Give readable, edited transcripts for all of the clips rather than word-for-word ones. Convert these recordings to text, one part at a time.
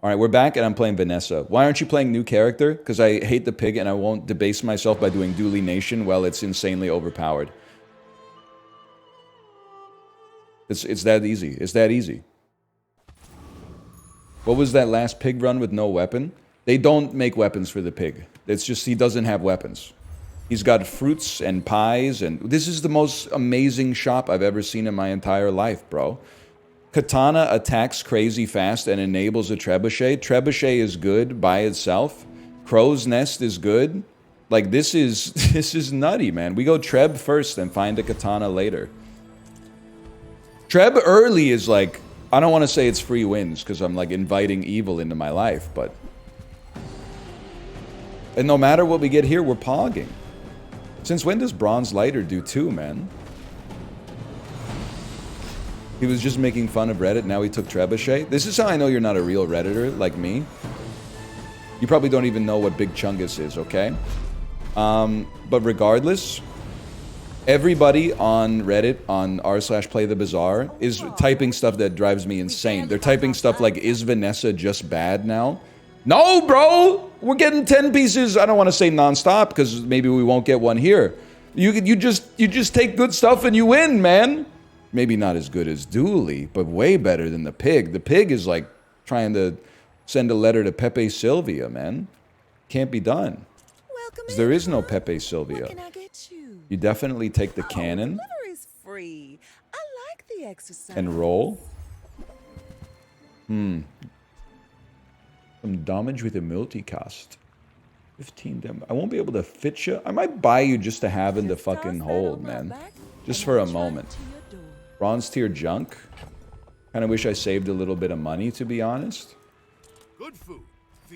All right, we're back, and I'm playing Vanessa. Why aren't you playing new character? Because I hate the pig, and I won't debase myself by doing Dually Nation while it's insanely overpowered. It's that easy. It's that easy. What was that last pig run with no weapon? They don't make weapons for the pig. It's just he doesn't have weapons. He's got fruits and pies, and this is the most amazing shop I've ever seen in my entire life, bro. Katana attacks crazy fast and enables a trebuchet. Trebuchet is good by itself. Crow's Nest is good. Like, this is nutty, man. We go Treb first and find a katana later. Treb early is like, I don't want to say it's free wins because I'm like inviting evil into my life, but... And no matter what we get here, we're pogging. Since when does Bronze Lighter do 2, man? He was just making fun of Reddit, now he took Trebuchet. This is how I know you're not a real Redditor like me. You probably don't even know what Big Chungus is, okay? But regardless, everybody on Reddit, on r/playthebazaar, is typing stuff that drives me insane. They're typing stuff like, is Vanessa just bad now? No, bro! We're getting 10 pieces, I don't want to say non-stop, because maybe we won't get one here. You just take good stuff and you win, man! Maybe not as good as Dually, but way better than the pig. The pig is like trying to send a letter to Pepe Sylvia, man. Can't be done. There is no Pepe Sylvia. You definitely take the cannon and roll. Some damage with a multicast. 15 damage. I won't be able to fit you. I might buy you just to have in the fucking hold, man. Just for a moment. Bronze tier junk. Kind of wish I saved a little bit of money, to be honest. What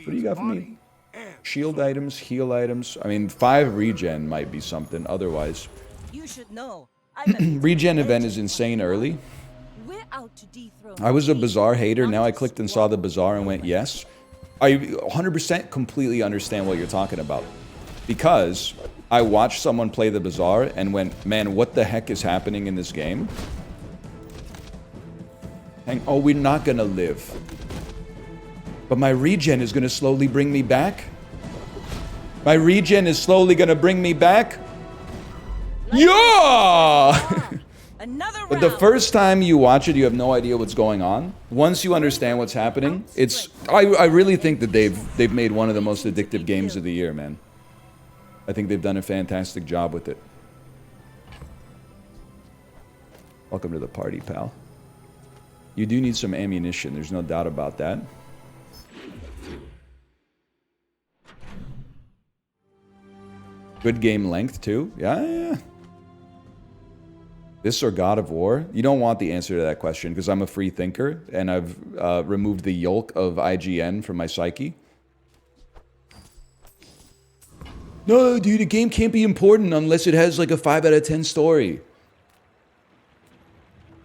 do you got for me? Shield items, heal items. I mean, 5 regen might be something. Otherwise, you should know. regen event is insane early. I was a Bazaar hater. Now I clicked and saw the Bazaar and went, yes. I 100% completely understand what you're talking about. Because I watched someone play the Bazaar and went, man, what the heck is happening in this game? Oh, we're not gonna live. But my regen is gonna slowly bring me back. My regen is slowly gonna bring me back. Yeah! But the first time you watch it, you have no idea what's going on. Once you understand what's happening, it's... I really think that they've made one of the most addictive games of the year, man. I think they've done a fantastic job with it. Welcome to the party, pal. You do need some ammunition, there's no doubt about that. Good game length, too. Yeah. This or God of War? You don't want the answer to that question, because I'm a free thinker, and I've removed the yolk of IGN from my psyche. No, dude, a game can't be important unless it has like a 5 out of 10 story.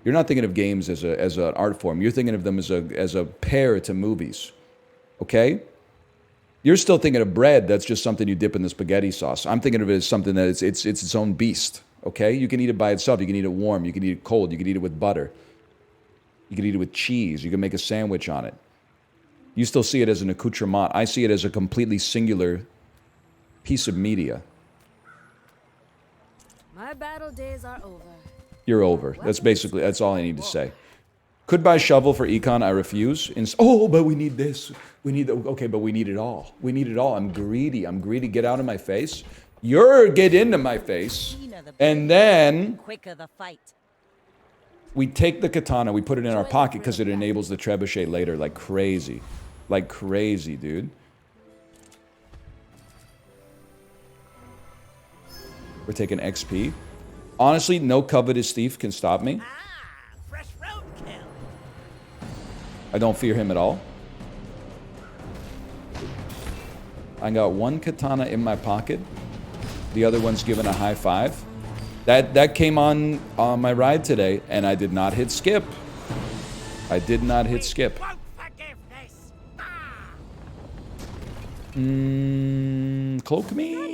You're not thinking of games as an art form. You're thinking of them as a pair to movies. Okay? You're still thinking of bread that's just something you dip in the spaghetti sauce. I'm thinking of it as something that it's its own beast. Okay? You can eat it by itself. You can eat it warm. You can eat it cold. You can eat it with butter. You can eat it with cheese. You can make a sandwich on it. You still see it as an accoutrement. I see it as a completely singular piece of media. My battle days are over. You're over. That's all I need to say. Could buy shovel for econ, I refuse. Oh, but we need this. Okay, but we need it all. We need it all. I'm greedy. Get out of my face. Get into my face. And then we take the katana, we put it in our pocket because it enables the trebuchet later like crazy. Like crazy, dude. We're taking XP. Honestly, no covetous thief can stop me. Fresh roadkill. I don't fear him at all. I got one katana in my pocket. The other one's given a high five. That came on my ride today, and I did not hit skip. I did not hit skip. Cloak me?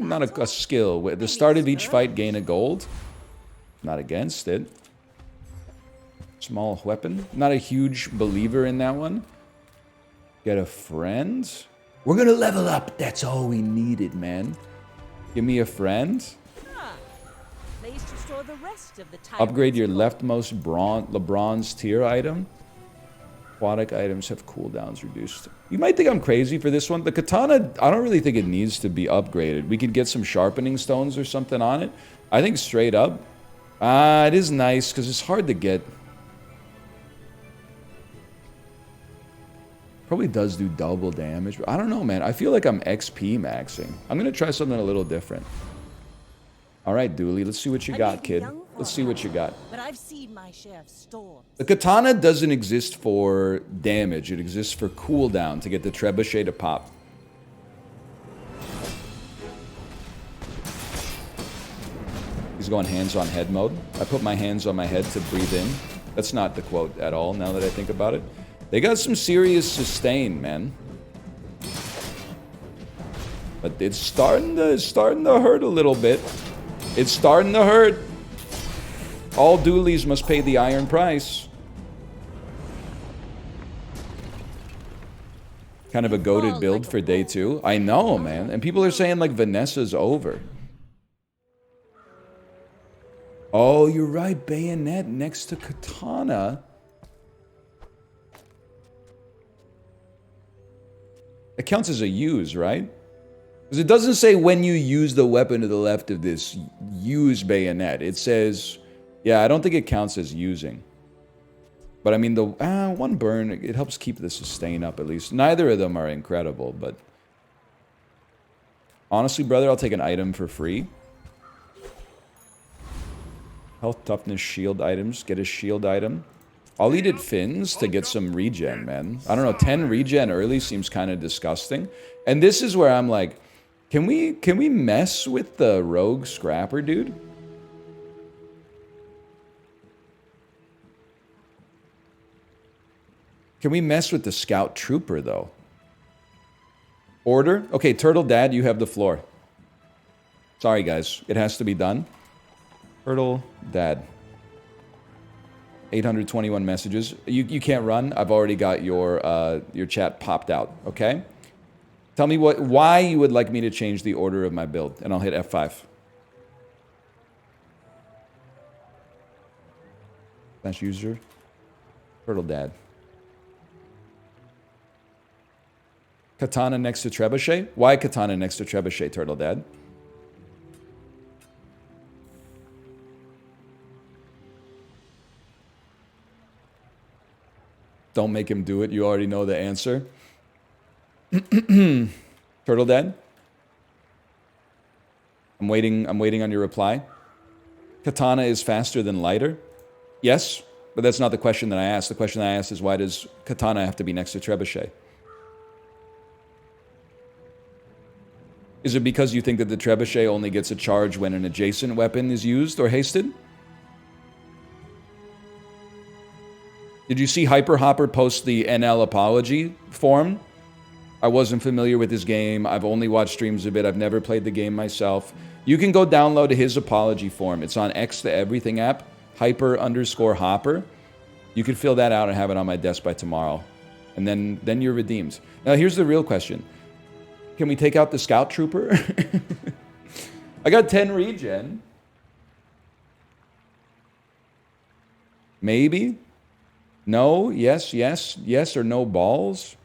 Not a skill. At the start of each fight, gain a gold. Not against it. Small weapon. Not a huge believer in that one. Get a friend? We're gonna level up. That's all we needed, man. Give me a friend. Place to store the rest of the Upgrade your leftmost bronze tier item. Aquatic items have cooldowns reduced. You might think I'm crazy for this one. The katana, I don't really think it needs to be upgraded. We could get some sharpening stones or something on it. I think straight up. It is nice because it's hard to get. Probably does do double damage. But I don't know, man. I feel like I'm XP maxing. I'm going to try something a little different. All right, Dooley. Let's see what you got, kid. Let's see what you got. But I've seen my share of storms. The katana doesn't exist for damage. It exists for cooldown to get the trebuchet to pop. He's going hands-on head mode. I put my hands on my head to breathe in. That's not the quote at all, now that I think about it. They got some serious sustain, man. But it's starting to hurt a little bit. It's starting to hurt. All doolies must pay the iron price. Kind of a goated build for day 2. I know, man. And people are saying, like, Vanessa's over. Oh, you're right. Bayonet next to katana. It counts as a use, right? Because it doesn't say when you use the weapon to the left of this, use bayonet. It says, yeah, I don't think it counts as using. But I mean, the one burn, it helps keep the sustain up at least. Neither of them are incredible, but honestly, brother, I'll take an item for free. Health, toughness, shield items. Get a shield item. I'll eat at Finn's to get some regen, man. I don't know, 10 regen early seems kind of disgusting. And this is where I'm like, can we mess with the rogue scrapper, dude? Can we mess with the scout trooper, though? Order? Okay, Turtle Dad, you have the floor. Sorry, guys. It has to be done. Turtle Dad. 821 messages. You can't run. I've already got your chat popped out, okay? Tell me why you would like me to change the order of my build, and I'll hit F5. That's user. Turtle Dad. Katana next to trebuchet? Why katana next to trebuchet, Turtle Dad? Don't make him do it. You already know the answer. Turtle Dad? I'm waiting on your reply. Katana is faster than lighter? Yes, but that's not the question that I asked. The question I asked is, why does katana have to be next to trebuchet? Is it because you think that the trebuchet only gets a charge when an adjacent weapon is used or hasted? Did you see Hyper Hopper post the NL apology form? I wasn't familiar with this game. I've only watched streams of it. I've never played the game myself. You can go download his apology form. It's on X the Everything app, Hyper_Hopper. You can fill that out and have it on my desk by tomorrow. And then you're redeemed. Now here's the real question. Can we take out the Scout Trooper? I got 10 regen. Maybe? No, yes, yes, yes or no balls?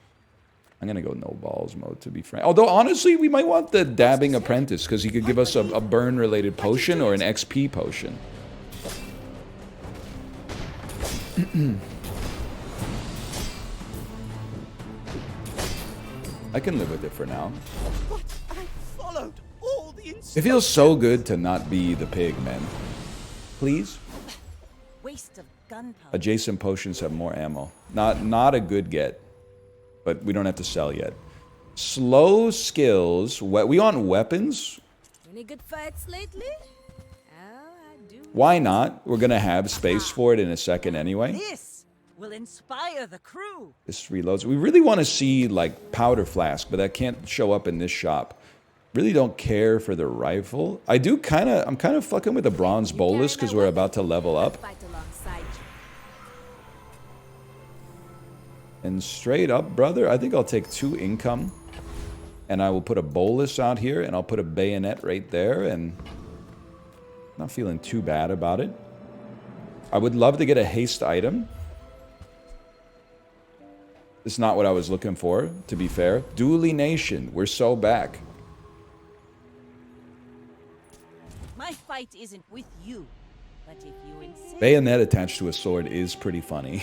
I'm going to go no balls mode, to be frank. Although, honestly, we might want the Dabbing Apprentice, because he could give us a burn-related potion or an XP potion. I can live with it for now. But I followed all the instructions. It feels so good to not be the pig, man. Please? Waste of gunpowder. Adjacent potions have more ammo. Not a good get. But we don't have to sell yet. Slow skills. We want weapons? Any good fights lately? I do. Why not? We're going to have space for it in a second anyway. This will inspire the crew. This reloads. We really want to see, like, powder flask, but that can't show up in this shop. Really don't care for the rifle. I'm kind of fucking with the bronze bolus because we're about to level up. Fight alongside you. And straight up, brother, I think I'll take 2 income. And I will put a bolus out here, and I'll put a bayonet right there, and... Not feeling too bad about it. I would love to get a haste item. It's not what I was looking for, to be fair. Dooley Nation, we're so back. My fight isn't with you, but if you insist... Bayonet attached to a sword is pretty funny.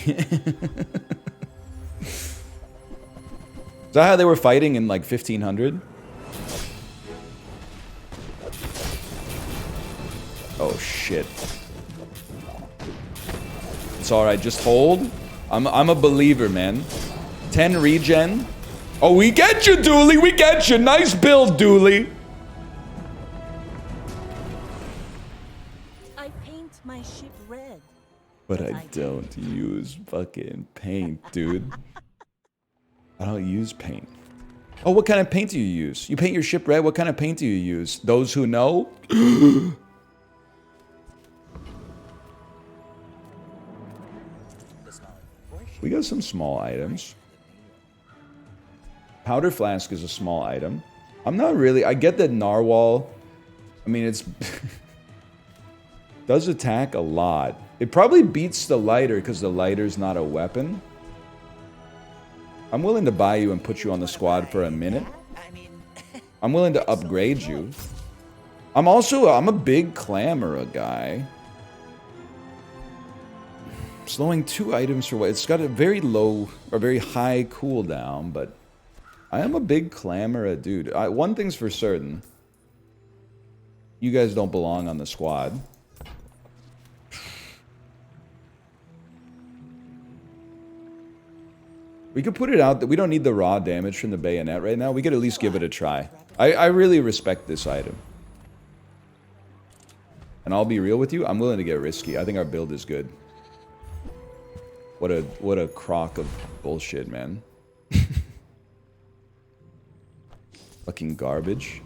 Is that how they were fighting in like 1500? Oh shit. It's alright, just hold. I'm a believer, man. 10 regen. Oh, we get you, Dooley! We get you! Nice build, Dooley! I paint my ship red. But I don't use fucking paint, dude. I don't use paint. Oh, what kind of paint do you use? You paint your ship red? What kind of paint do you use? Those who know? We got some small items. Powder flask is a small item. I'm not really... I get that narwhal... I mean, it's... does attack a lot. It probably beats the lighter because the lighter's not a weapon. I'm willing to buy you and put you on the squad for a minute. I'm willing to upgrade you. I'm a big Clamora guy. Slowing 2 items for what? It's got a very low or very high cooldown, but I am a big Clamora dude. One thing's for certain. You guys don't belong on the squad. We could put it out that we don't need the raw damage from the bayonet right now. We could at least give it a try. I really respect this item. And I'll be real with you, I'm willing to get risky. I think our build is good. What a crock of bullshit, man. Fucking garbage.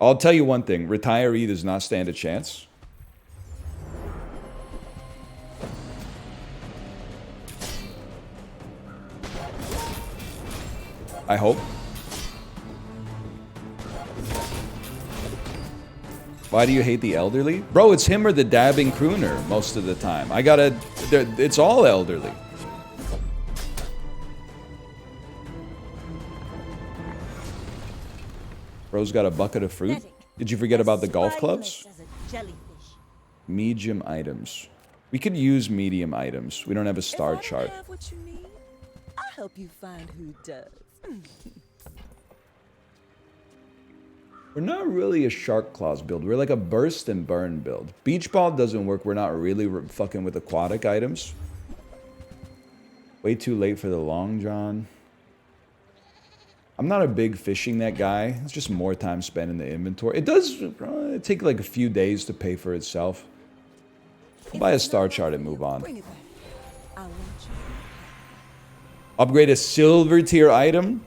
I'll tell you one thing. Retiree does not stand a chance. I hope. Why do you hate the elderly? Bro, it's him or the dabbing crooner most of the time. It's all elderly. Bro's got a bucket of fruit. Did you forget about the golf clubs? Medium items. We could use medium items. We don't have a star chart. I'll help you find who does. We're not really a Shark Claws build. We're like a burst and burn build. Beach Ball doesn't work. We're not really fucking with aquatic items. Way too late for the Long John. I'm not a big fishing net guy. It's just more time spent in the inventory. It does take like a few days to pay for itself. I'll buy a star chart and move on. Upgrade a silver tier item.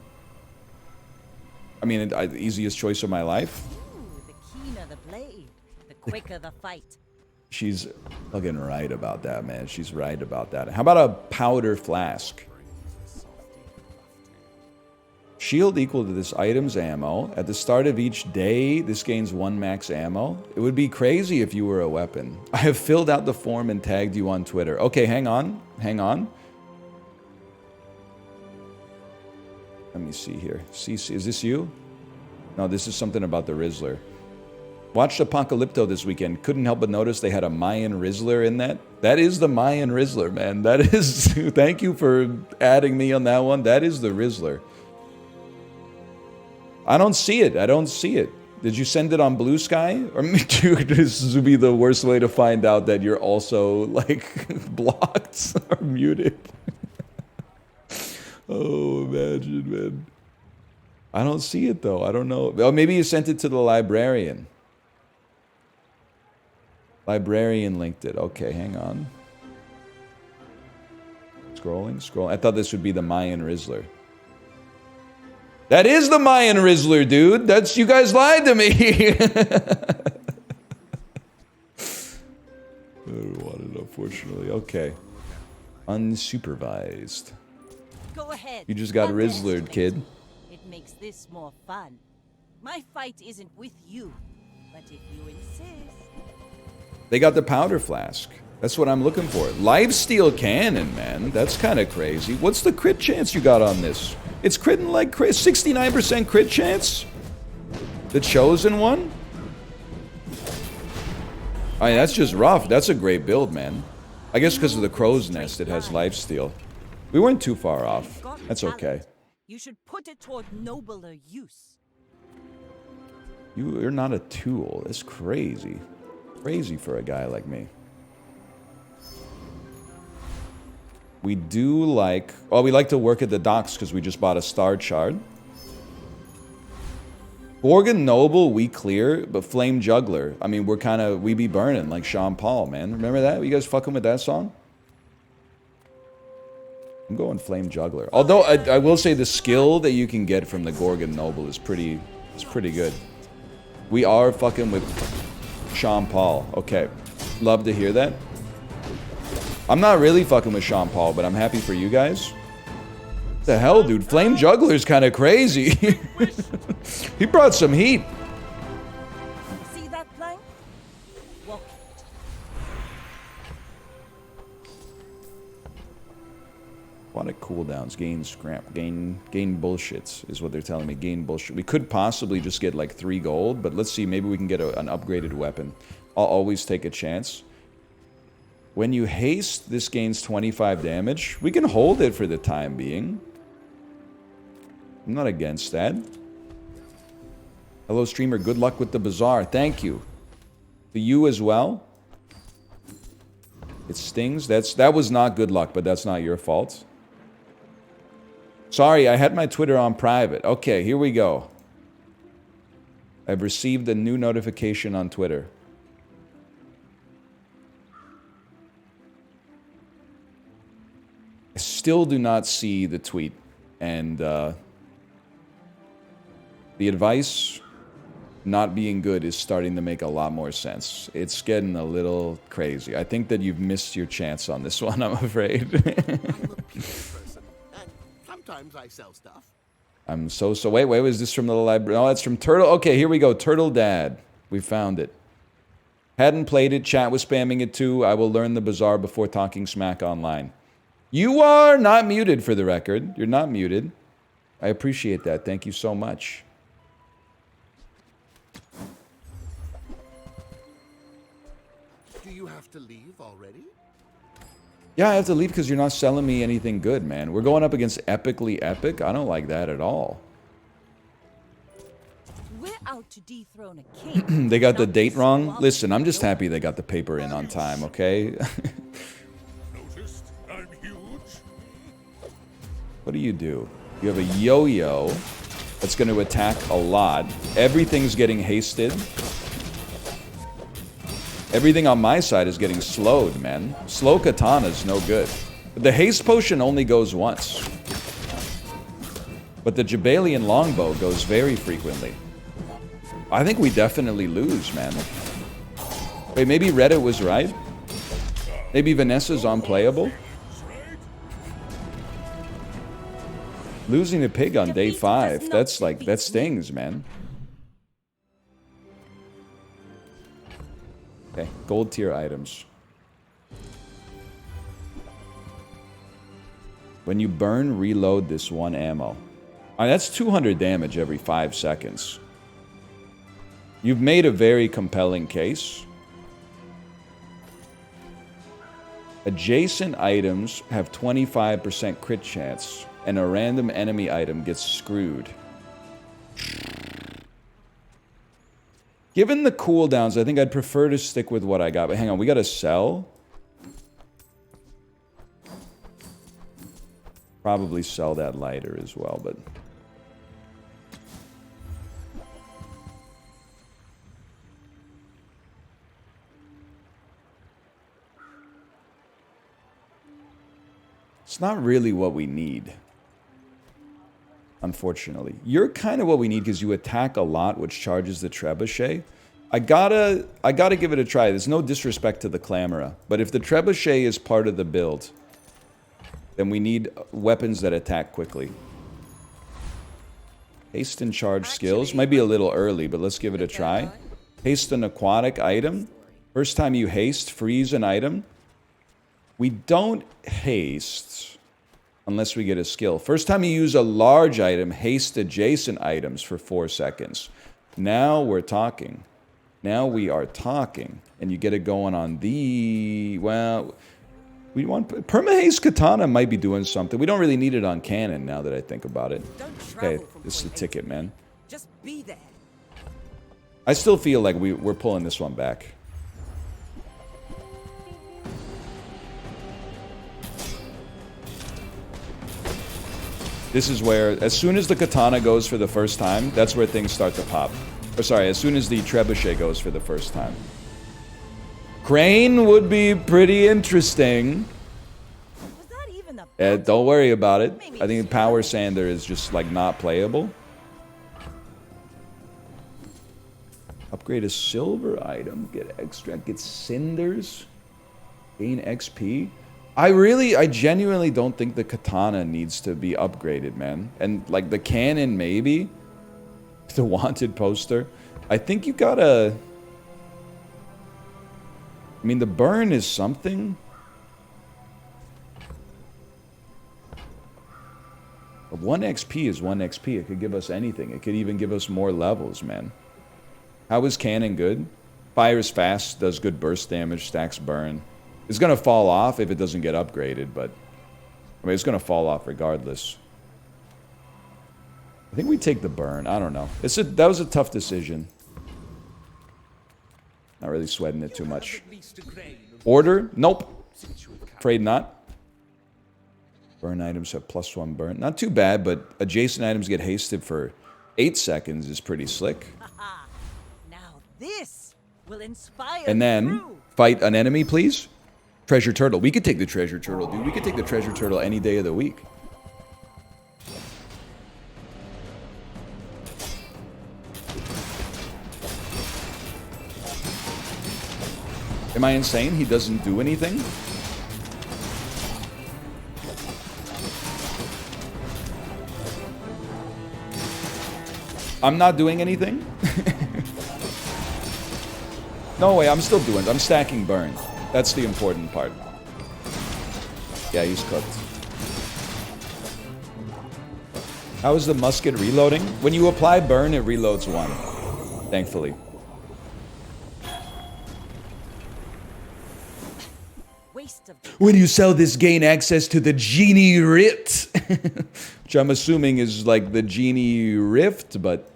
I mean, the easiest choice of my life. Ooh, the keener the blade, the quicker the fight. She's fucking right about that, man. She's right about that. How about a powder flask? Shield equal to this item's ammo. At the start of each day, this gains 1 max ammo. It would be crazy if you were a weapon. I have filled out the form and tagged you on Twitter. Okay, hang on. Hang on. Let me see here. CC, is this you? No, this is something about the Rizzler. Watched Apocalypto this weekend. Couldn't help but notice they had a Mayan Rizzler in that. That is the Mayan Rizzler, man. That is... Thank you for adding me on that one. That is the Rizzler. I don't see it. I don't see it. Did you send it on Blue Sky? Or dude, this would be the worst way to find out that you're also, like, blocked or muted. Oh, imagine, man. I don't see it, though. I don't know. Oh, maybe you sent it to the librarian. Librarian linked it. Okay, hang on. Scrolling. I thought this would be the Mayan Rizzler. That is the Mayan Rizzler, dude. That's... You guys lied to me. I don't want it, unfortunately. Okay. Unsupervised. Go ahead. You just got underestimate. Rizzlered, kid. It makes this more fun. My fight isn't with you, but if you insist. They got the powder flask. That's what I'm looking for. Lifesteal cannon, man. That's kind of crazy. What's the crit chance you got on this? It's critting like crit. 69% crit chance? The chosen one? I mean, that's just rough. That's a great build, man. I guess because of the crow's nest, it has lifesteal. We weren't too far off. That's okay. You should put it toward nobler use. You're not a tool. That's crazy. Crazy for a guy like me. We do like... Oh, we like to work at the docks because we just bought a star shard. Gorgon Noble, we clear, but Flame Juggler, I mean, we be burning like Sean Paul, man. Remember that? You guys fucking with that song? I'm going Flame Juggler. Although, I will say the skill that you can get from the Gorgon Noble is pretty good. We are fucking with Sean Paul. Okay. Love to hear that. I'm not really fucking with Sean Paul, but I'm happy for you guys. What the hell, dude? Flame Juggler's kind of crazy. He brought some heat. See that plank? Walk it. A lot of cooldowns. Gain scrap. Gain bullshits is what they're telling me. Gain bullshit. We could possibly just get like 3 gold, but let's see. Maybe we can get an upgraded weapon. I'll always take a chance. When you haste, this gains 25 damage. We can hold it for the time being. I'm not against that. Hello, streamer. Good luck with the Bazaar. Thank you. To you as well. It stings. That was not good luck, but that's not your fault. Sorry, I had my Twitter on private. Okay, here we go. I've received a new notification on Twitter. I still do not see the tweet, and the advice not being good is starting to make a lot more sense. It's getting a little crazy. I think that you've missed your chance on this one, I'm afraid. I'm a people person, and sometimes I sell stuff. I'm so... Wait, was this from the library? Oh, that's from Turtle. Okay, here we go. Turtle Dad. We found it. Hadn't played it. Chat was spamming it too. I will learn the Bazaar before talking smack online. You are not muted, for the record. You're not muted. I appreciate that. Thank you so much. Do you have to leave already? Yeah, I have to leave because you're not selling me anything good, man. We're going up against epically epic. I don't like that at all. We're out to dethrone a king. They got the date wrong. Listen, I'm just happy they got the paper in on time, okay? Noticed I'm huge. What do? You have a yo-yo that's going to attack a lot. Everything's getting hasted. Everything on my side is getting slowed, man. Slow katana's no good. But the haste potion only goes once. But the Jabalian longbow goes very frequently. I think we definitely lose, man. Wait, maybe Reddit was right? Maybe Vanessa's unplayable? Losing a pig on day 5, that's like, that stings, man. Okay, gold tier items. When you burn, reload this 1 ammo. That's 200 damage every 5 seconds. You've made a very compelling case. Adjacent items have 25% crit chance, and a random enemy item gets screwed. Given the cooldowns, I think I'd prefer to stick with what I got. But hang on, we gotta sell? Probably sell that lighter as well, but... it's not really what we need. Unfortunately. You're kind of what we need because you attack a lot, which charges the trebuchet. I gotta give it a try. There's no disrespect to the Clamora, but if the trebuchet is part of the build, then we need weapons that attack quickly. Haste and charge skills. Might be a little early, but let's give it a try. Haste an aquatic item. First time you haste, freeze an item. We don't haste unless we get a skill. First time you use a large item, haste adjacent items for 4 seconds. Now we're talking. Now we are talking. And you get it going on the... Well, we want... Permahaste Katana might be doing something. We don't really need it on cannon now that I think about it. Okay, this is the ticket, man. Just be there. I still feel like we're pulling this one back. This is where, as soon as the katana goes for the first time, that's where things start to pop. Or sorry, as soon as the trebuchet goes for the first time. Crane would be pretty interesting. Was that even a Don't worry about it. I think Power Sander is just, like, not playable. Upgrade a silver item. Get extract. Get cinders. Gain XP. I genuinely don't think the katana needs to be upgraded, man. And, like, the cannon, maybe. The wanted poster. I think you gotta... I mean, the burn is something. But 1 XP is 1 XP. It could give us anything. It could even give us more levels, man. How is cannon good? Fires fast, does good burst damage, stacks burn. It's going to fall off if it doesn't get upgraded, but... I mean, it's going to fall off regardless. I think we take the burn. I don't know. That was a tough decision. Not really sweating it too much. Order? Nope. Afraid not. Burn items have +1 burn. Not too bad, but adjacent items get hasted for 8 seconds is pretty slick. Now this will inspire. And then, fight an enemy, please. Treasure turtle. We could take the treasure turtle, dude. We could take the treasure turtle any day of the week. Am I insane? He doesn't do anything? I'm not doing anything? No way, I'm still doing it. I'm stacking burn. That's the important part. Yeah, he's cooked. How is the musket reloading? When you apply burn, it reloads 1. Thankfully. When you sell this, gain access to the genie rift. Which I'm assuming is like the genie rift, but...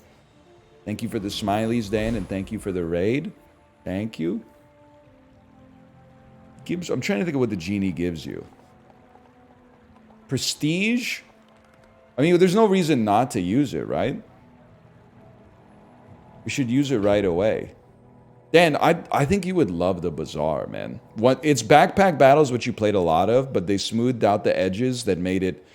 Thank you for the smileys, Dan, and thank you for the raid. Thank you. I'm trying to think of what the genie gives you. Prestige? I mean, there's no reason not to use it, right? We should use it right away. Dan, I think you would love the Bazaar, man. It's backpack battles, which you played a lot of, but they smoothed out the edges that made it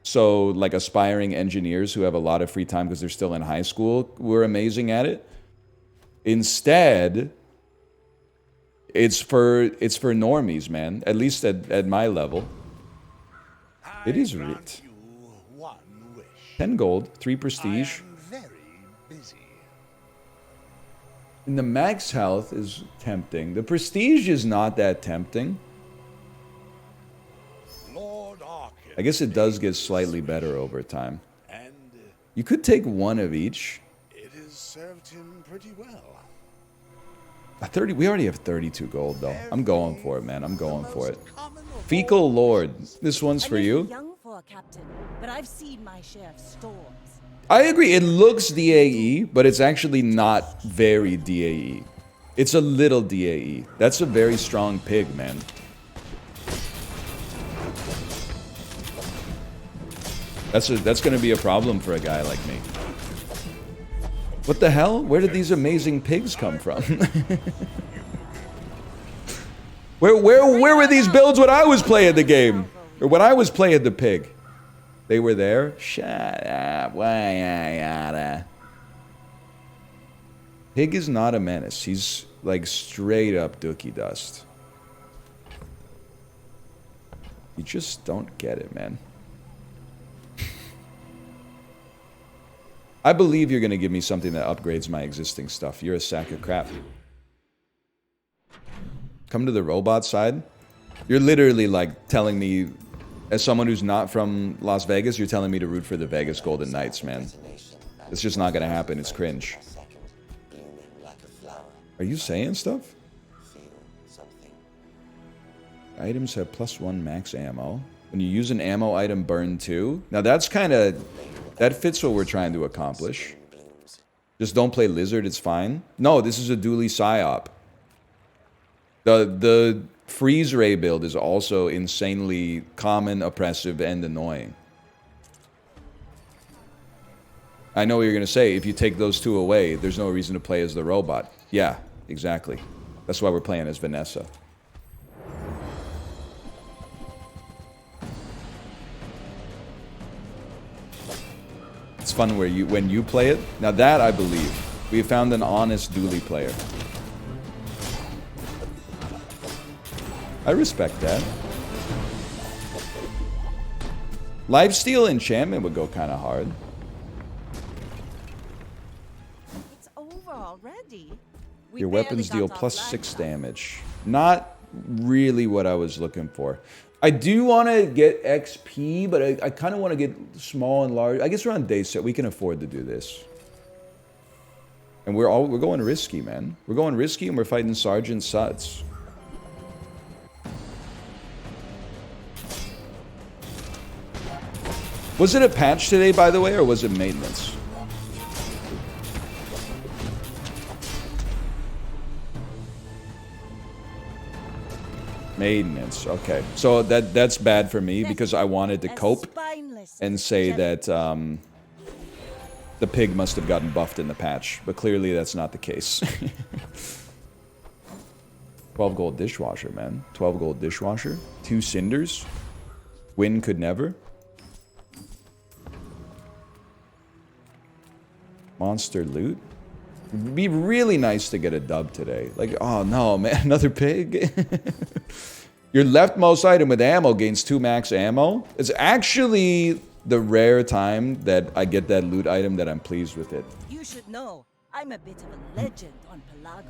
so, like, aspiring engineers who have a lot of free time because they're still in high school were amazing at it. Instead... It's for normies, man. At least at my level. It is rich. 10 gold, 3 prestige. And the max health is tempting. The prestige is not that tempting. I guess it does get slightly better over time. You could take 1 of each. It has served him pretty well. 30. We already have 32 gold, though. I'm going for it, man. I'm going for it. Fecal Lord. This one's for you. Young for a captain, but I've seen my share of storms. I agree. It looks DAE, but it's actually not very DAE. It's a little DAE. That's a very strong pig, man. That's going to be a problem for a guy like me. What the hell? Where did these amazing pigs come from? Where were these builds when I was playing the game? Or when I was playing the pig? They were there? Shut up. Pig is not a menace. He's like straight up dookie dust. You just don't get it, man. I believe you're going to give me something that upgrades my existing stuff. You're a sack of crap. Come to the robot side? You're literally, like, telling me, as someone who's not from Las Vegas, you're telling me to root for the Vegas Golden Knights, man. It's just not going to happen. It's cringe. Are you saying stuff? Items have +1 max ammo. When you use an ammo item, burn 2. Now that's kind of... That fits what we're trying to accomplish. Just don't play Lizard, it's fine. No, this is a dually psyop. The freeze ray build is also insanely common, oppressive, and annoying. I know what you're going to say. If you take those two away, there's no reason to play as the robot. Yeah, exactly. That's why we're playing as Vanessa. It's fun where when you play it. Now that I believe. We have found an honest dually player. I respect that. Lifesteal enchantment would go kind of hard. It's over already. Your weapons deal +6 damage. Not really what I was looking for. I do want to get XP, but I kind of want to get small and large. I guess we're on day set. We can afford to do this. And we're going risky, man. We're going risky, and we're fighting Sergeant Suds. Was it a patch today, by the way, or was it maintenance? Maintenance. Okay. So that's bad for me because I wanted to cope and say that the pig must have gotten buffed in the patch, but clearly that's not the case. 12 gold dishwasher, man. 12 gold dishwasher. 2 cinders. Win could never. Monster loot. It'd be really nice to get a dub today. Like, oh no, man, another pig. Your leftmost item with ammo gains 2 max ammo. It's actually the rare time that I get that loot item that I'm pleased with it. You should know, I'm a bit of a legend on Pelago.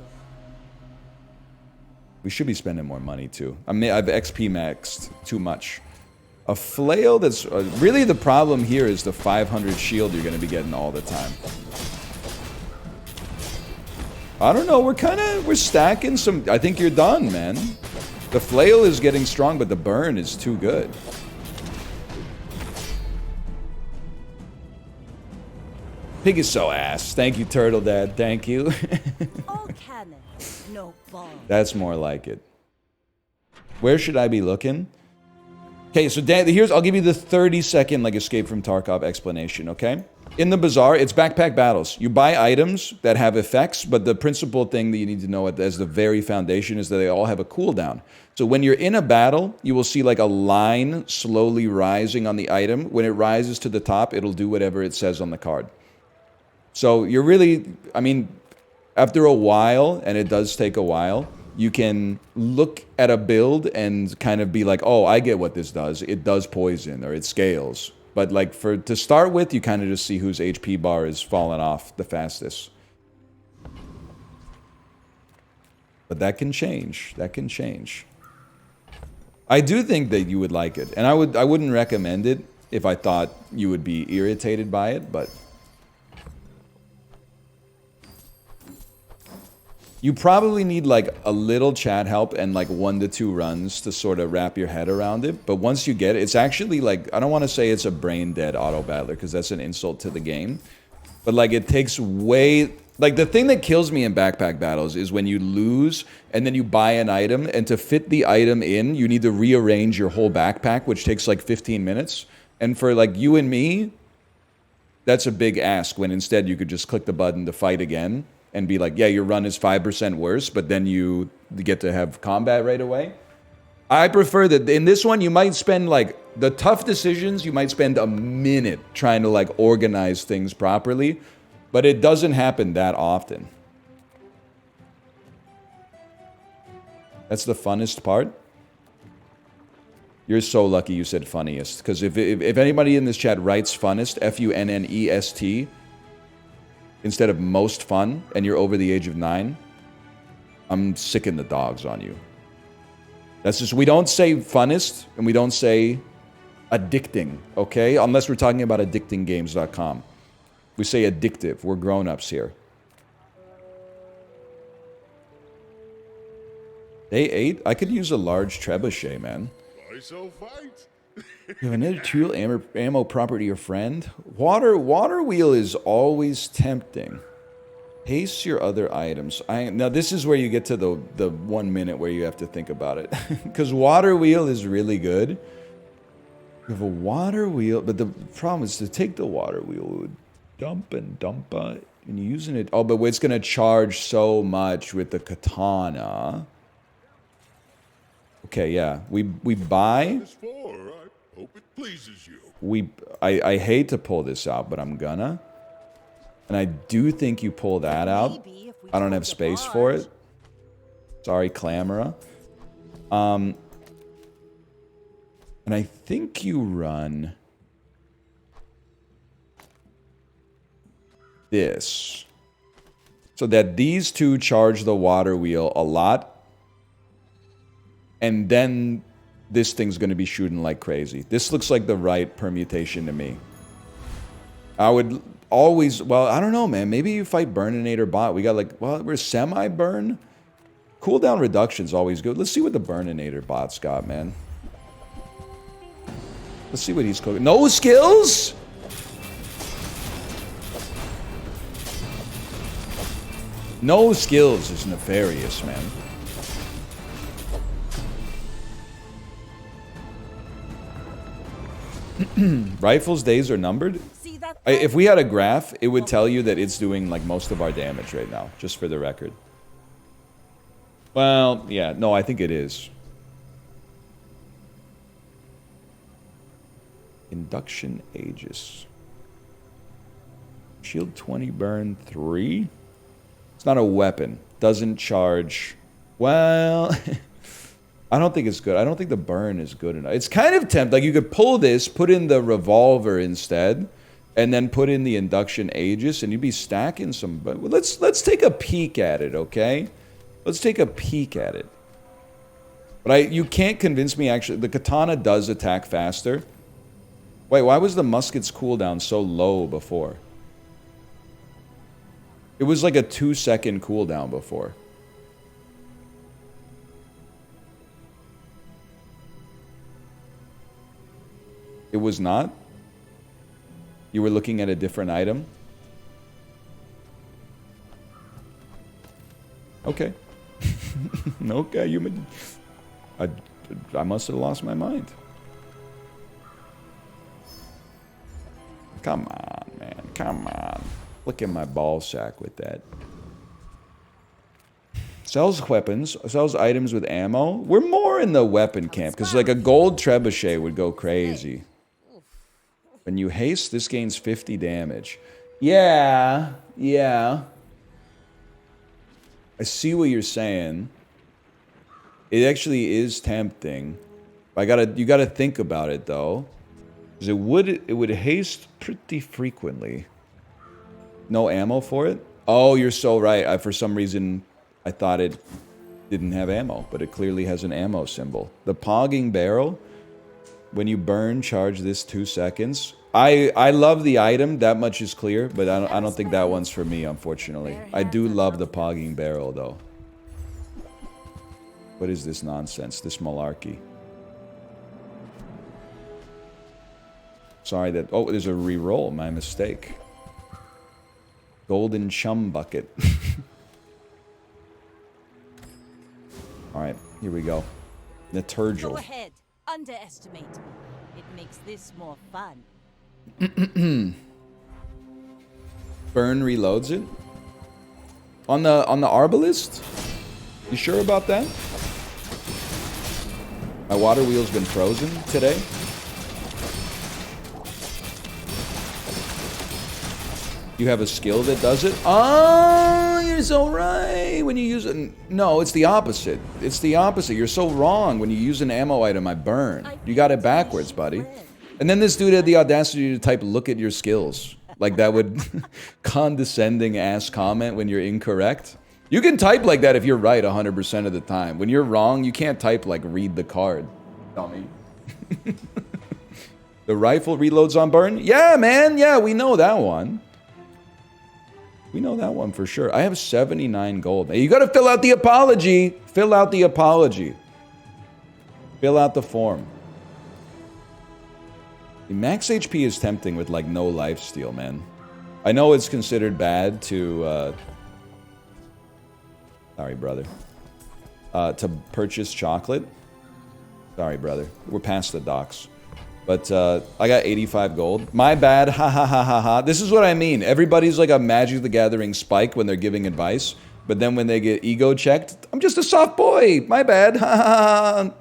We should be spending more money too. I mean, I've XP maxed too much. A flail that's... really the problem here is the 500 shield you're going to be getting all the time. I don't know, we're stacking some... I think you're done, man. The flail is getting strong, but the burn is too good. Pig is so ass. Thank you, Turtle Dad. Thank you. All cannon, no bomb. That's more like it. Where should I be looking? Okay, so here's... I'll give you the 30-second, like, Escape from Tarkov explanation, okay? In the Bazaar, it's backpack battles. You buy items that have effects, but the principal thing that you need to know as the very foundation is that they all have a cooldown. So when you're in a battle, you will see like a line slowly rising on the item. When it rises to the top, it'll do whatever it says on the card. So you're really... I mean, after a while, and it does take a while, you can look at a build and kind of be like, oh, I get what this does. It does poison, or it scales. But like to start with, you kind of just see whose HP bar is falling off the fastest. But that can change. That can change. I do think that you would like it, and I wouldn't recommend it if I thought you would be irritated by it, but you probably need like a little chat help and like 1 to 2 runs to sort of wrap your head around it. But once you get it, it's actually like, I don't want to say it's a brain dead auto battler because that's an insult to the game. But like it takes way... Like the thing that kills me in backpack battles is when you lose and then you buy an item, and to fit the item in, you need to rearrange your whole backpack, which takes like 15 minutes. And for like you and me, that's a big ask when instead you could just click the button to fight again. And be like, yeah, your run is 5% worse, but then you get to have combat right away. I prefer that in this one, you might spend like the tough decisions, you might spend a minute trying to like organize things properly, but it doesn't happen that often. That's the funnest part. You're so lucky you said funniest. Because if anybody in this chat writes funnest, F-U-N-N-E-S-T, instead of most fun, and you're over the age of 9, I'm sicking the dogs on you. That's just, we don't say funnest, and we don't say addicting, okay? Unless we're talking about addictinggames.com. We say addictive. We're grown-ups here. Day 8? I could use a large trebuchet, man. Why so fight? You have another tool ammo property your friend? Water wheel is always tempting. Haste your other items. Now this is where you get to the 1 minute where you have to think about it. Because water wheel is really good. You have a water wheel, but the problem is to take the water wheel, it would dump and using it. Oh, but it's gonna charge so much with the katana. Okay, yeah. We buy. It's for, I hope it pleases you. I hate to pull this out, but I'm gonna. And I do think you pull that out. I don't have space for it. Sorry, Clamora. And I think you run this. So that these two charge the water wheel a lot. And then this thing's going to be shooting like crazy. This looks like the right permutation to me. I would always... Well, I don't know, man. Maybe you fight Burninator bot. We got like... Well, we're semi-burn. Cooldown reduction's always good. Let's see what the Burninator bot's got, man. Let's see what he's cooking. No skills?! No skills is nefarious, man. Rifles days are numbered. If we had a graph, it would tell you that it's doing like most of our damage right now, just for the record. Well, yeah, no, I think it is. Induction Aegis. Shield 20, burn 3. It's not a weapon. Doesn't charge. Well, I don't think it's good. I don't think the burn is good enough. It's kind of tempting. Like, you could pull this, put in the revolver instead, and then put in the induction Aegis, and you'd be stacking some... But let's take a peek at it, okay? Let's take a peek at it. But you can't convince me, actually. The katana does attack faster. Wait, why was the musket's cooldown so low before? It was like a 2-second cooldown before. It was not? You were looking at a different item? Okay. Okay, I must have lost my mind. Come on, man. Come on. Look at my ball sack with that. Sells weapons. Sells items with ammo. We're more in the weapon camp. Because like a gold trebuchet would go crazy. When you haste, this gains 50 damage. Yeah. Yeah. I see what you're saying. It actually is tempting. You gotta think about it though. Because it would haste pretty frequently. No ammo for it? Oh, you're so right. For some reason, I thought it didn't have ammo, but it clearly has an ammo symbol. The pogging barrel, when you burn, charge this 2 seconds. I love the item, that much is clear, but I don't think that one's for me, unfortunately. I do love the pogging barrel, though. What is this nonsense, this malarkey? Sorry that... Oh, there's a reroll, my mistake. Golden chum bucket. Alright, here we go. Liturgal. Go ahead. Underestimate me. It makes this more fun. Burn reloads it? On the Arbalist? You sure about that? My water wheel's been frozen today. You have a skill that does it? Oh, you're so right. When you use it... No, it's the opposite. It's the opposite. You're so wrong. When you use an ammo item, I burn. You got it backwards, buddy. And then this dude had the audacity to type, look at your skills. Like that would condescending ass comment when you're incorrect. You can type like that if you're right 100% of the time. When you're wrong, you can't type like read the card. Dummy. The rifle reloads on burn? Yeah, man. Yeah, we know that one. We know that one for sure. I have 79 gold. Now, you got to fill out the apology. Fill out the apology. Fill out the form. The max HP is tempting with like no lifesteal, man. I know it's considered bad to... sorry, brother. To purchase chocolate. Sorry, brother. We're past the docks. But I got 85 gold. My bad. Ha ha ha ha ha. This is what I mean. Everybody's like a Magic the Gathering spike when they're giving advice. But then when they get ego checked, I'm just a soft boy. My bad. Ha ha ha.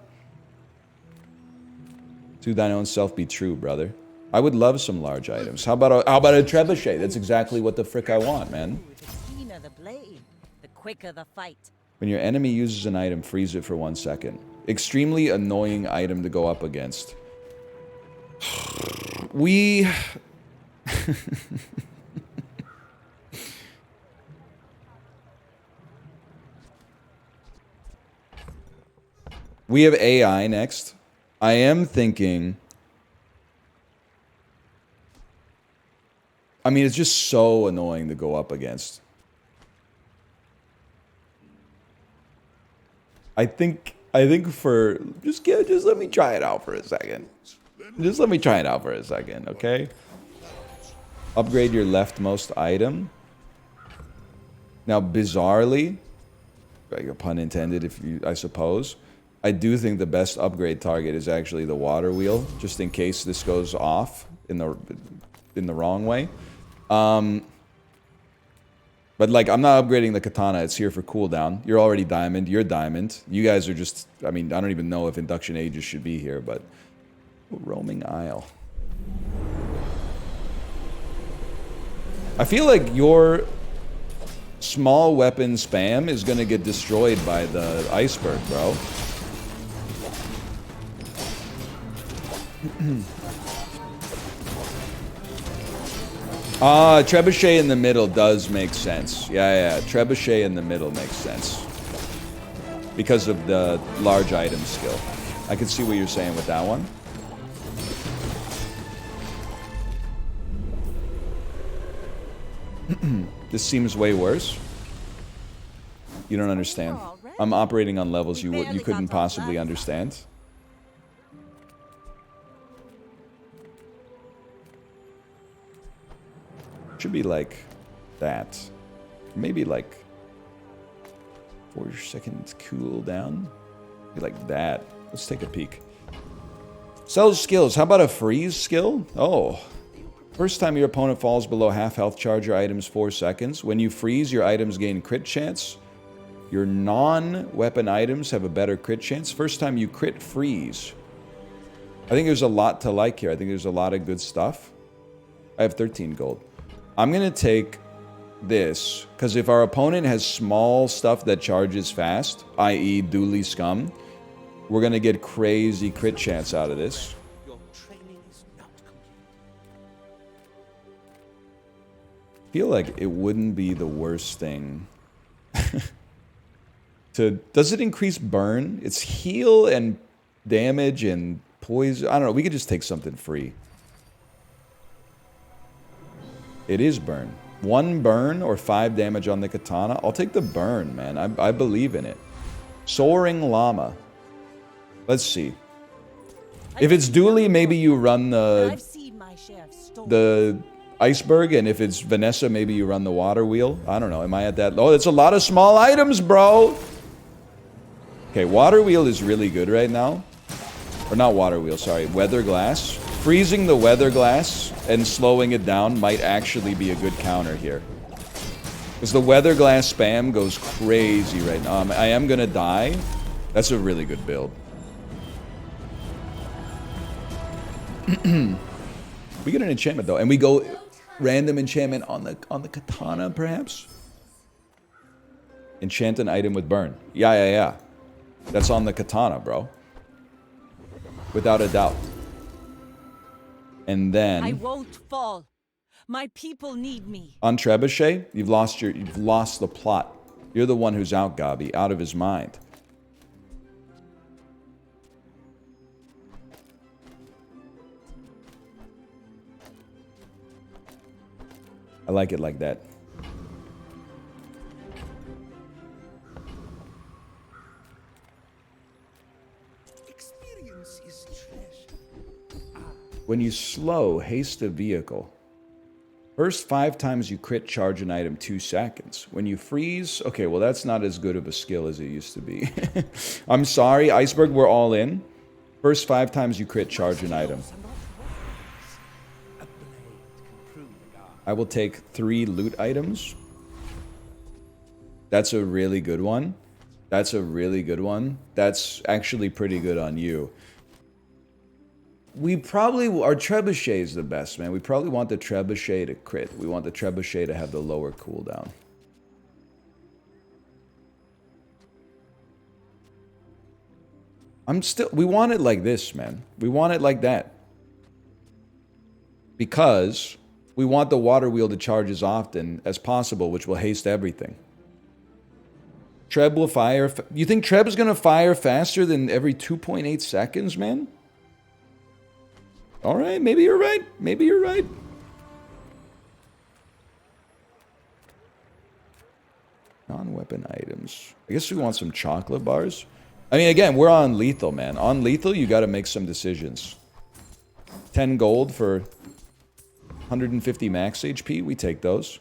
To thine own self be true, brother. I would love some large items. How about a trebuchet? That's exactly what the frick I want, man. The keener the blade, the quicker the fight. When your enemy uses an item, freeze it for 1 second. Extremely annoying item to go up against. We... we have AI next. I am thinking... I mean, it's just so annoying to go up against. I think for... Just let me try it out for a second. Just let me try it out for a second, okay? Upgrade your leftmost item. Now, bizarrely, like a pun intended, I suppose, I do think the best upgrade target is actually the water wheel, just in case this goes off in the wrong way. But like, I'm not upgrading the katana. It's here for cooldown. You're already diamond. You're diamond. You guys are just... I mean, I don't even know if induction ages should be here, but... Roaming Isle. I feel like your small weapon spam is gonna get destroyed by the iceberg, bro. Trebuchet in the middle does make sense. Yeah. Trebuchet in the middle makes sense. Because of the large item skill. I can see what you're saying with that one. This seems way worse. You don't understand. I'm operating on levels you couldn't possibly understand. Should be like that. Maybe like 4 seconds cooldown. Be like that. Let's take a peek. Sells skills. How about a freeze skill? Oh. First time your opponent falls below half health, charge your items 4 seconds. When you freeze, your items gain crit chance. Your non-weapon items have a better crit chance. First time you crit freeze. I think there's a lot to like here. I think there's a lot of good stuff. I have 13 gold. I'm going to take this, because if our opponent has small stuff that charges fast, i.e. Dooley Scum, we're going to get crazy crit chance out of this. I feel like it wouldn't be the worst thing to... Does it increase burn? It's heal and damage and poison. I don't know. We could just take something free. It is burn. 1 burn or 5 damage on the katana. I'll take the burn, man. I believe in it. Soaring Llama. Let's see. If it's Dooley, maybe you run the iceberg, and if it's Vanessa, maybe you run the water wheel. I don't know. Am I at that? Oh, it's a lot of small items, bro. Okay, water wheel is really good right now. Or not water wheel, sorry. Weather glass. Freezing the weather glass and slowing it down might actually be a good counter here. Because the weather glass spam goes crazy right now. I am gonna die. That's a really good build. We get an enchantment though, and we go Random enchantment on the katana, perhaps? Enchant an item with burn. Yeah. That's on the katana, bro. Without a doubt. And then I won't fall. My people need me. on trebuchet, you've lost the plot. You're the one who's out, Gabi, out of his mind. I like it like that. Experience is treasure. When you slow, haste a vehicle. First 5 times you crit, charge an item 2 seconds. When you freeze... Okay, well that's not as good of a skill as it used to be. I'm sorry, Iceberg, we're all in. First 5 times you crit, charge an item. I will take 3 loot items. That's a really good one. That's a really good one. That's actually pretty good on you. We probably... Our trebuchet is the best, man. We probably want the trebuchet to crit. We want the trebuchet to have the lower cooldown. We want it like this, man. We want it like that. Because we want the water wheel to charge as often as possible, which will haste everything. Treb will fire... You think Treb is going to fire faster than every 2.8 seconds, man? Alright, maybe you're right. Maybe you're right. Non-weapon items. I guess we want some chocolate bars. I mean, again, we're on lethal, man. On lethal, you gotta make some decisions. 10 gold for 150 max HP. We take those.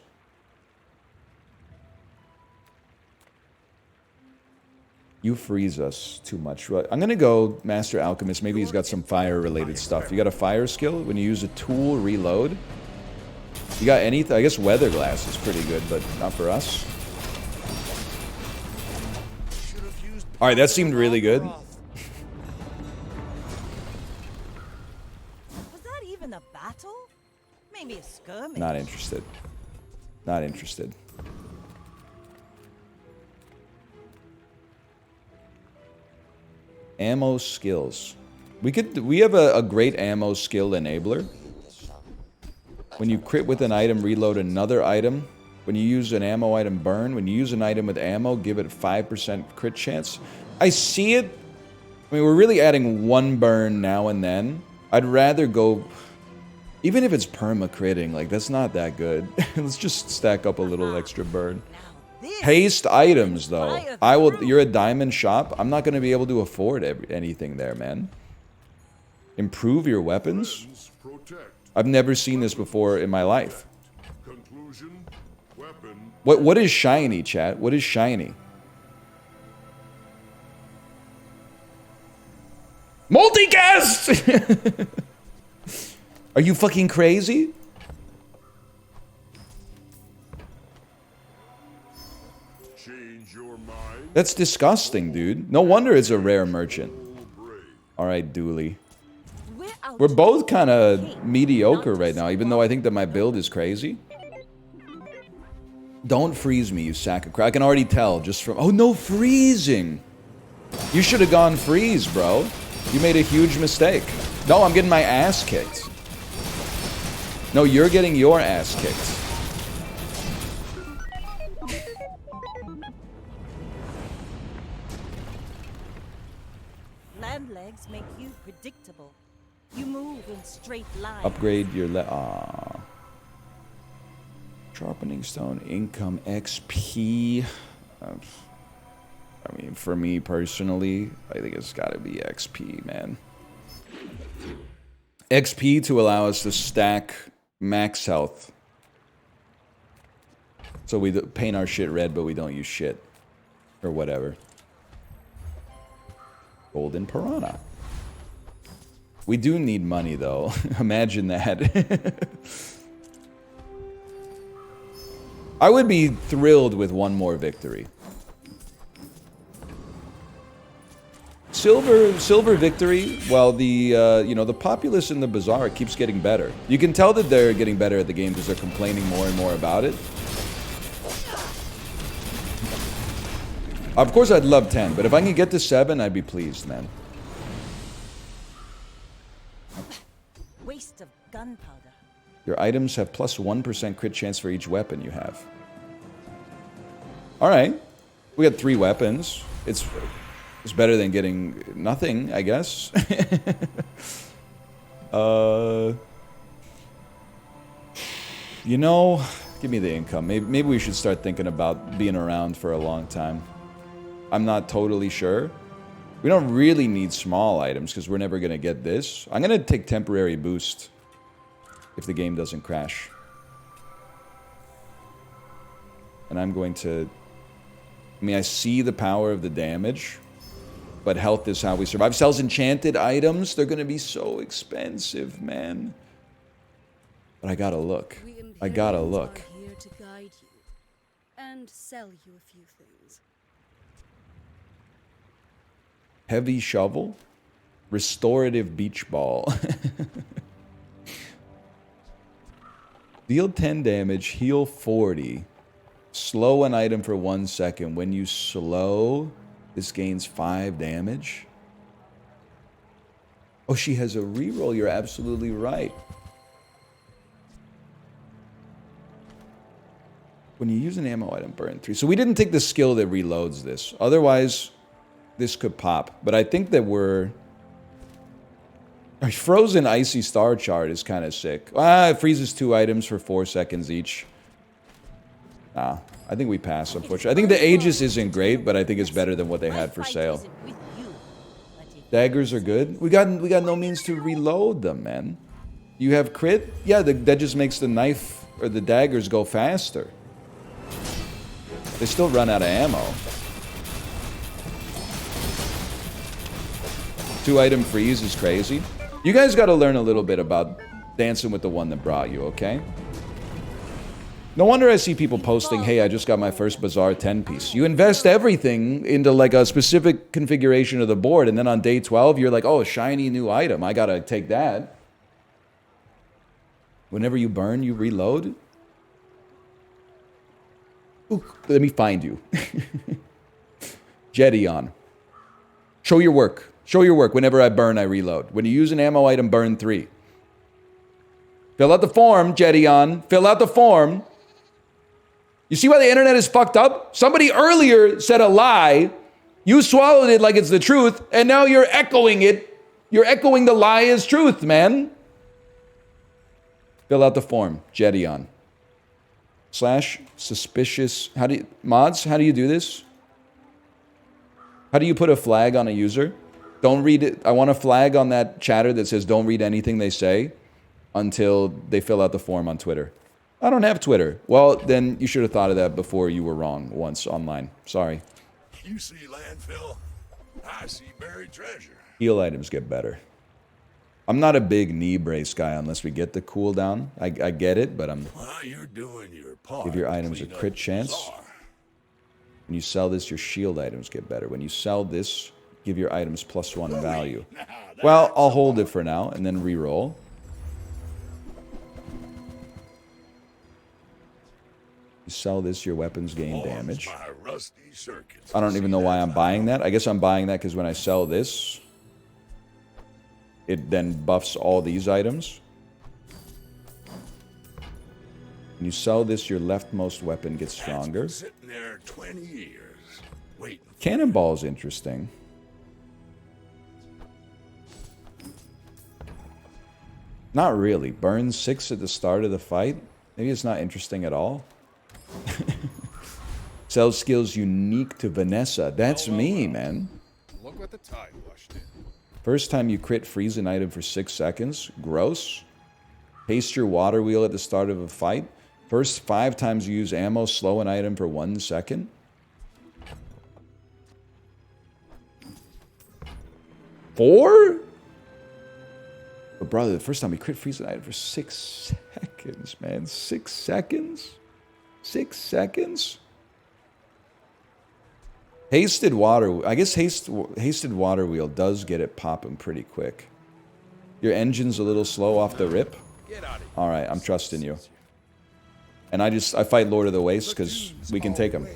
You freeze us too much. I'm gonna go Master Alchemist. Maybe he's got some fire-related stuff. You got a fire skill? When you use a tool, reload. You got anything? I guess Weather Glass is pretty good, but not for us. Alright, that seemed really good. Was that even a battle? Maybe a skirmish. Not interested. Not interested. Ammo skills. We have a great ammo skill enabler. When you crit with an item, reload another item. When you use an ammo item, burn. When you use an item with ammo, give it a 5% crit chance. I see it. I mean, we're really adding 1 burn now and then. I'd rather go... Even if it's perma-critting, like, that's not that good. Let's just stack up a little extra burn. Haste items, though. You're a diamond shop. I'm not going to be able to afford anything there, man. Improve your weapons? I've never seen this before in my life. What is shiny, chat? What is shiny? Multicast! Are you fucking crazy? That's disgusting, dude. No wonder it's a rare merchant. Alright, Dooley. We're both kind of mediocre right now, even though I think that my build is crazy. Don't freeze me, you sack of crap. I can already tell just from... Oh, no freezing! You should have gone freeze, bro. You made a huge mistake. No, I'm getting my ass kicked. No, you're getting your ass kicked. Land legs make you predictable. You move in straight lines. Upgrade your Sharpening stone, income, XP. I mean, for me personally, I think it's gotta be XP, man. XP to allow us to stack max health. So we paint our shit red, but we don't use shit. Or whatever. Golden Piranha. We do need money, though. Imagine that. I would be thrilled with one more victory. silver victory, while the, you know, the populace in the Bazaar keeps getting better. You can tell that they're getting better at the game because they're complaining more and more about it. Of course, I'd love 10, but if I can get to 7, I'd be pleased, man. Waste of gunpowder. Your items have plus 1% crit chance for each weapon you have. Alright. We got 3 weapons. It's better than getting nothing, I guess. You know, give me the income. Maybe we should start thinking about being around for a long time. I'm not totally sure. We don't really need small items because we're never going to get this. I'm going to take temporary boost if the game doesn't crash. And I'm going to... I mean, I see the power of the damage, but health is how we survive. Sells enchanted items. They're going to be so expensive, man. But I gotta look. I gotta look. We are here to guide you and sell you a few things. Heavy shovel. Restorative beach ball. Deal 10 damage, heal 40. Slow an item for 1 second. When you slow, this gains 5 damage. Oh, she has a reroll. You're absolutely right. When you use an ammo item, burn 3. So we didn't take the skill that reloads this. Otherwise, this could pop. But I think that we're... Our frozen icy star chart is kind of sick. It freezes 2 items for 4 seconds each. Nah, I think we pass, unfortunately. I think the Aegis isn't great, but I think it's better than what they had for sale. Daggers are good. We got no means to reload them, man. You have crit? Yeah, that just makes the knife or the daggers go faster. They still run out of ammo. 2-item freeze is crazy. You guys got to learn a little bit about dancing with the one that brought you, okay? No wonder I see people posting, hey, I just got my first Bazaar 10-piece. You invest everything into like a specific configuration of the board, and then on day 12, you're like, oh, a shiny new item. I gotta take that. Whenever you burn, you reload. Ooh, let me find you. Jedion. Show your work. Show your work. Whenever I burn, I reload. When you use an ammo item, burn 3. Fill out the form, Jedion. Fill out the form. You see why the internet is fucked up? Somebody earlier said a lie. You swallowed it like it's the truth, and now you're echoing it. You're echoing the lie as truth, man. Fill out the form, Jedion. / suspicious. Mods, how do you do this? How do you put a flag on a user? Don't read it. I want a flag on that chatter that says don't read anything they say until they fill out the form on Twitter. I don't have Twitter. Well, then you should have thought of that before you were wrong once online. Sorry. You see landfill, I see buried treasure. Heal items get better. I'm not a big knee brace guy unless we get the cooldown. I get it, but I'm... Well, you're doing your part. Give your items a crit chance. When you sell this, your shield items get better. When you sell this, give your items +1 value. Well, I'll hold it for now and then reroll. You sell this, your weapons gain damage. I don't even know why I'm buying that. I guess I'm buying that because when I sell this, it then buffs all these items. When you sell this, your leftmost weapon gets stronger. Sitting there 20 years, waiting. Cannonball is interesting. Not really. Burn 6 at the start of the fight. Maybe it's not interesting at all. Sells skills unique to Vanessa. That's me, man. Look what the tide washed in. First time you crit, freeze an item for 6 seconds. Gross. Haste your water wheel at the start of a fight. First 5 times you use ammo, slow an item for 1 second. Four? But brother, the first time you crit, freeze an item for 6 seconds, man. 6 seconds? 6 seconds? Hasted water. I guess hasted water wheel does get it popping pretty quick. Your engine's a little slow off the rip. All right, I'm trusting you. And I fight Lord of the Wastes because we can take him.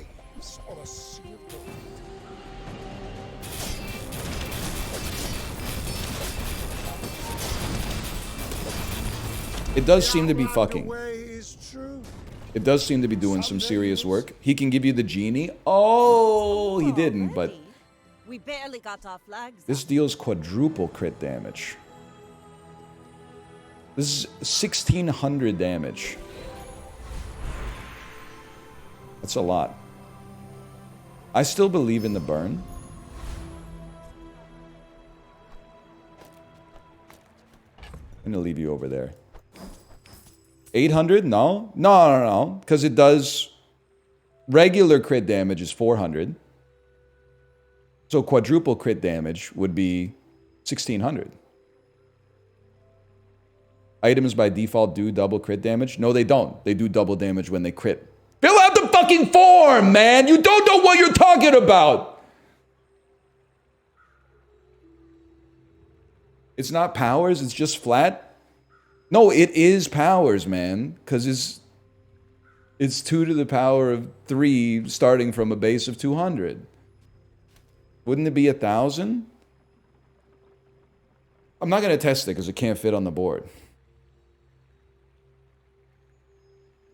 It does seem to be fucking. It does seem to be doing some serious work. He can give you the genie. Oh, he didn't, but we barely got our flags. this deals quadruple crit damage. This is 1600 damage. That's a lot. I still believe in the burn. I'm gonna leave you over there. 800? No. No. Because it does... Regular crit damage is 400. So quadruple crit damage would be 1600. Items by default do double crit damage? No, they don't. They do double damage when they crit. Fill out the fucking form, man! You don't know what you're talking about! It's not powers, it's just flat? No, it is powers, man. Because it's 2 to the power of 3 starting from a base of 200. Wouldn't it be 1,000? I'm not going to test it because it can't fit on the board.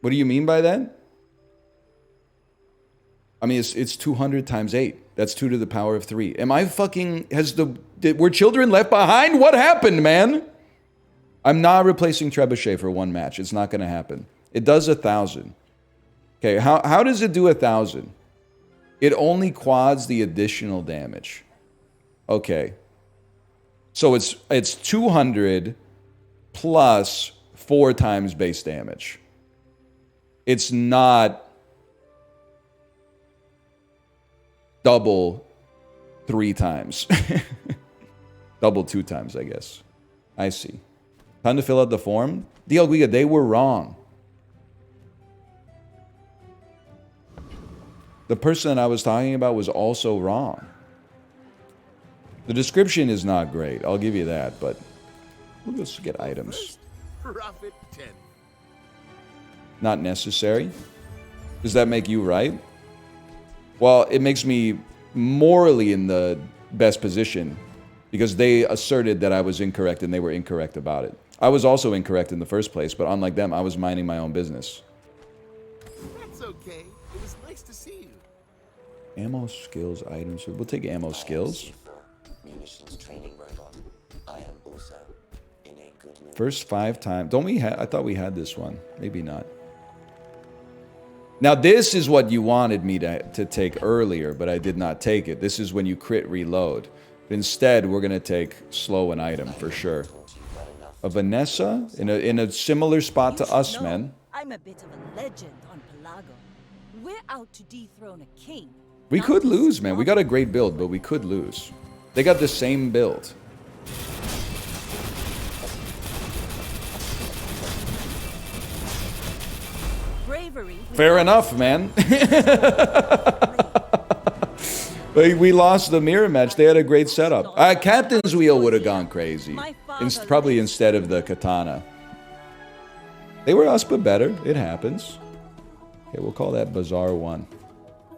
What do you mean by that? I mean, it's 200 times 8. That's 2 to the power of 3. Am I fucking... Were children left behind? What happened, man? I'm not replacing trebuchet for one match. It's not going to happen. It does 1,000. Okay, how does it do 1,000? It only quads the additional damage. Okay. So it's 200 plus 4 times base damage. It's not double 3 times. Double 2 times, I guess. I see. Time to fill out the form. Dialguiga, they were wrong. The person that I was talking about was also wrong. The description is not great. I'll give you that, but let's get items. Profit 10. Not necessary. Does that make you right? Well, it makes me morally in the best position because they asserted that I was incorrect and they were incorrect about it. I was also incorrect in the first place, but unlike them, I was minding my own business. That's okay. It was nice to see you. Ammo, skills, items. We'll take ammo, skills. Munitions training robot. I am also in a good mood. First 5 times. Don't we have... I thought we had this one. Maybe not. Now, this is what you wanted me to take earlier, but I did not take it. This is when you crit reload. But instead, we're going to take slow an item for sure. A Vanessa in a similar spot to us, know, man. I'm a bit of a legend on Pelago. We're out to dethrone a king. We not could to lose, man. We got a smuggle. great build, but we could lose. They got the same build. Bravery. Fair enough, man. We lost the mirror match. They had a great setup. Captain's Wheel would have gone crazy. Probably instead of the katana. They were us, but better. It happens. Okay, we'll call that Bazaar 1.